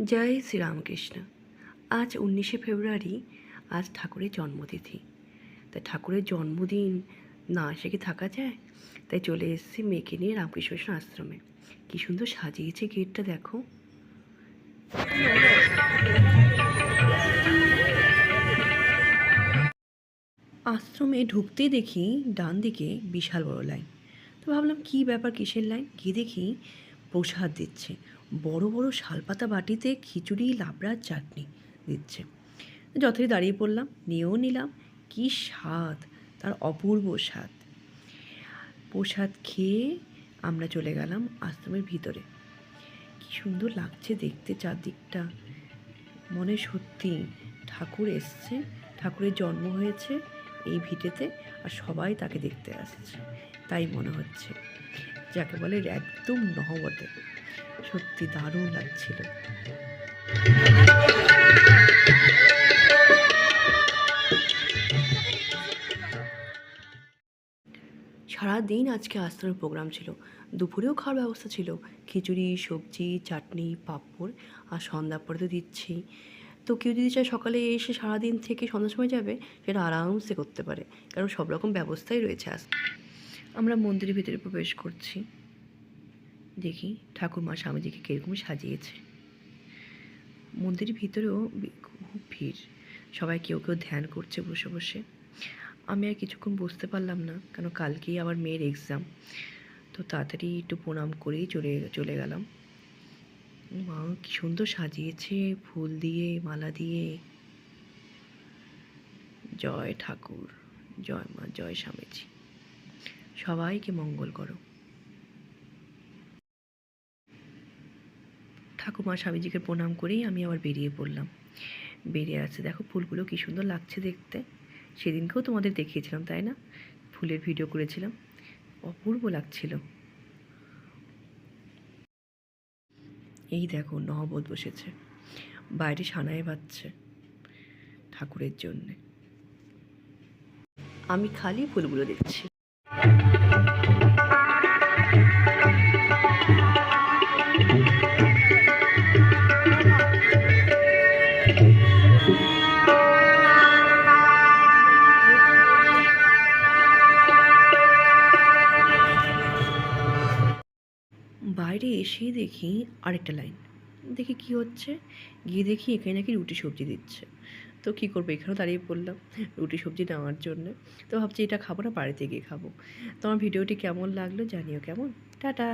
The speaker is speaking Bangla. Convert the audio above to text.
জয় শ্রীরামকৃষ্ণ। আজ 19শে ফেব্রুয়ারি, আজ ঠাকুরের জন্মতিথি। তাই ঠাকুরের জন্মদিন না এসে কি থাকা যায়? তাই চলে এসেছি মেয়েকে নিয়ে রামকৃষ্ণ মিশন আশ্রমে। কী সুন্দর সাজিয়েছে গেটটা, দেখো। আশ্রমে ঢুকতেই দেখি ডান দিকে বিশাল বড় লাইন। তো ভাবলাম কী ব্যাপার, কিসের লাইন? গিয়ে দেখি প্রসাদ দিচ্ছে। বড় বড় শালপাতা বাটিতে খিচুড়ি, লাবড়ার চাটনি দিচ্ছে। যথারী দাঁড়িয়ে পড়লাম, নিয়েও নিলাম। কী স্বাদ, তার অপূর্ব স্বাদ। প্রসাদ খেয়ে আমরা চলে গেলাম আশ্রমের ভিতরে। কী সুন্দর লাগছে দেখতে চারদিকটা। মনে সত্যি ঠাকুর এসছে, ঠাকুরের জন্ম হয়েছে এই ভিটেতে, আর সবাই তাকে দেখতে আসছে তাই মনে হচ্ছে। যাকে বলে একদম নহবতে। সত্যি দারুণ লাগছিল। সারাদিন আজকে আশ্রমের প্রোগ্রাম ছিল। দুপুরেও খাওয়ার ব্যবস্থা ছিল, খিচুড়ি, সবজি, চাটনি, পাঁপড়, আর সন্ধ্যার পরে তো দিচ্ছেই। তো কেউ যদি চায় সকালে এসে সারাদিন থেকে সন্ধ্যার সময় যাবে, সেটা আরামসে করতে পারে, কারণ সব রকম ব্যবস্থাই রয়েছে। আমরা মন্দিরের ভিতরে প্রবেশ করছি। দেখি ঠাকুরমা স্বামীজিকে কীরকম সাজিয়েছে। মন্দিরের ভিতরেও খুব ভিড়, সবাই কেউ কেউ ধ্যান করছে বসে বসে। আমি আর কিছুক্ষণ বসতে পারলাম না, কেন কালকেই আবার মেয়ের এক্সাম। তো তাড়াতাড়ি একটু প্রণাম করেই চলে গেলাম। মা কী সুন্দর সাজিয়েছে ফুল দিয়ে, মালা দিয়ে। জয় ঠাকুর, জয় মা, জয় স্বামীজি, সবাইকে মঙ্গল করো। ঠাকুমা স্বামীজিকে প্রণাম করেই আমি আবার বেরিয়ে পড়লাম। বেরিয়ে আসছে, দেখো ফুলগুলো কী সুন্দর লাগছে দেখতে। সেদিনকেও তোমাদের দেখিয়েছিলাম, তাই না? ফুলের ভিডিও করেছিলাম, অপূর্ব লাগছিল। এই দেখো নহবত বসেছে, বাইরে সানাই বাজছে ঠাকুরের জন্যে। আমি খালি ফুলগুলো দেখছি। বাইরে এসেই দেখি আরেকটা লাইন। দেখি কি হচ্ছে, গিয়ে দেখি এখানে নাকি রুটি সবজি দিচ্ছে। তো কী করবো, এখানেও দাঁড়িয়ে পড়লাম রুটি সবজি নেওয়ার জন্যে। তো ভাবছি এটা খাবো না, বাড়িতে গিয়ে খাবো। তোমার ভিডিওটি কেমন লাগলো জানিও। কেমন, টাটা।